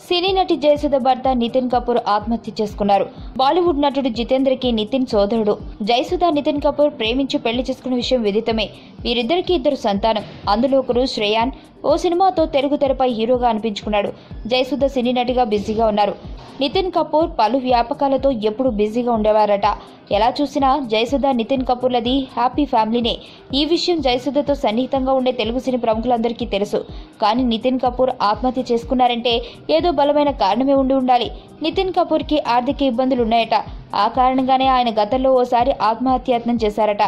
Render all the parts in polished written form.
సినీ నటి జయసుధ భర్త నితిన్ కపూర్ ఆత్మహత్య చేసుకున్నారు. బాలీవుడ్ నటుడు జితేంద్రకి నితిన్ సోదరుడు. జయసుధ నితిన్ కపూర్ ప్రేమించి పెళ్లి చేసుకున్న విషయం విదితమే. వీరిద్దరికీ 2 సంతానం. అందులో ఒకరు శ్రేయాన్. ఓ సినిమాతో తెలుగు తెరపై హీరోగా అనిపించుకున్నాడు. జయసుధ సినీ నటిగా బిజీగా ఉన్నారు. నితిన్ కపూర్ పలు వ్యాపకాలతో ఎప్పుడూ బిజీగా ఉండేవారట. ఎలా చూసినా జయసుధ నితిన్ కపూర్లది హ్యాపీ ఫ్యామిలీనే. ఈ విషయం జయసుధతో సన్నిహితంగా ఉండే తెలుగు సినీ ప్రముఖులందరికీ తెలుసు. కానీ నితిన్ కపూర్ ఆత్మహత్య చేసుకున్నారంటే ఏదో బలమైన కారణమే ఉండి ఉండాలి. నితిన్ కపూర్కి ఆర్థిక ఇబ్బందులున్నాయట. ఆ కారణంగానే ఆయన గతంలో ఓసారి ఆత్మహత్యాయత్నం చేశారట.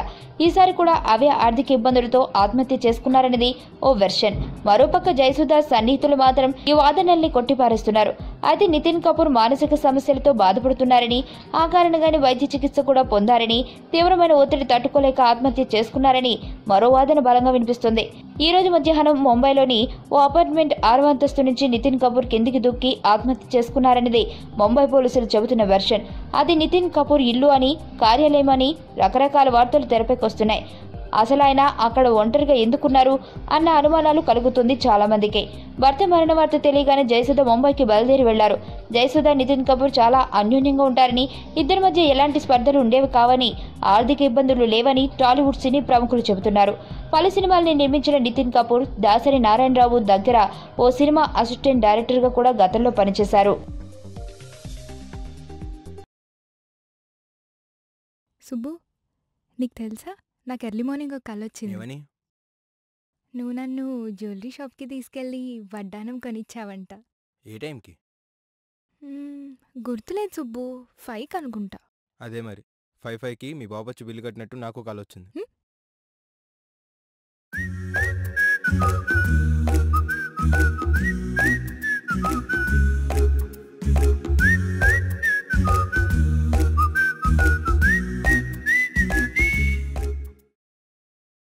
ఈసారి కూడా అవే ఆర్థిక ఇబ్బందులతో ఆత్మహత్య చేసుకున్నారనేది ఓ వెర్షన్. మరోపక్క జయసుధ సన్నిహితులు మాత్రం ఈ వాదనల్ని కొట్టిపారేస్తున్నారు. అయితే నితిన్ కపూర్ మానసిక సమస్యలతో బాధపడుతున్నారని, ఆ కారణంగానే వైద్య చికిత్స కూడా పొందారని, తీవ్రమైన ఒత్తిడి తట్టుకోలేక ఆత్మహత్య చేసుకున్నారని మరో వాదన బలంగా వినిపిస్తుంది. ఈ రోజు మధ్యాహ్నం ముంబైలోని ఓ అపార్ట్మెంట్ 6వ అంతస్తు నుంచి నితిన్ కపూర్ కిందికి దూకి ఆత్మహత్య చేసుకున్నారనేది ముంబై పోలీసులు చెబుతున్న వెర్షన్. అది నితిన్ కపూర్ ఇల్లు అని, కార్యాలయం అని రకరకాల వార్తలు తెరపైకొస్తున్నాయి. అసలు ఆయన అక్కడ ఒంటరిగా ఎందుకున్నారు అన్న అనుమానాలు కలుగుతుంది చాలా మందికి. భర్త మరణ వార్త తెలియగానే జయసుధ ముంబైకి బయలుదేరి వెళ్లారు. జయసుధ నితిన్ కపూర్ చాలా అన్యోన్యంగా ఉంటారని, ఇద్దరి మధ్య ఎలాంటి స్పర్ధలు ఉండేవి కావని, ఆర్థిక ఇబ్బందులు లేవని టాలీవుడ్ సినీ ప్రముఖులు చెబుతున్నారు. పలు సినిమాల్ని నిర్మించిన నితిన్ కపూర్ దాసరి నారాయణరావు దగ్గర ఓ సినిమా అసిస్టెంట్ డైరెక్టర్గా కూడా గతంలో పనిచేశారు. సుబ్బు, నీకు తెలుసా, నాకు ఎర్లీ మార్నింగ్ ఒక కల వచ్చింది. నువ్వు నన్ను జ్యువెలరీ షాప్కి తీసుకెళ్ళి వడ్డానం కొనిచ్చావంట. ఏ టైంకి? గుర్తులేదు సుబ్బు, 5కి అనుకుంటా. అదే మరి 5కి మీ బాబు వచ్చి బిల్లు కట్టినట్టు నాకు కాల్ వచ్చింది.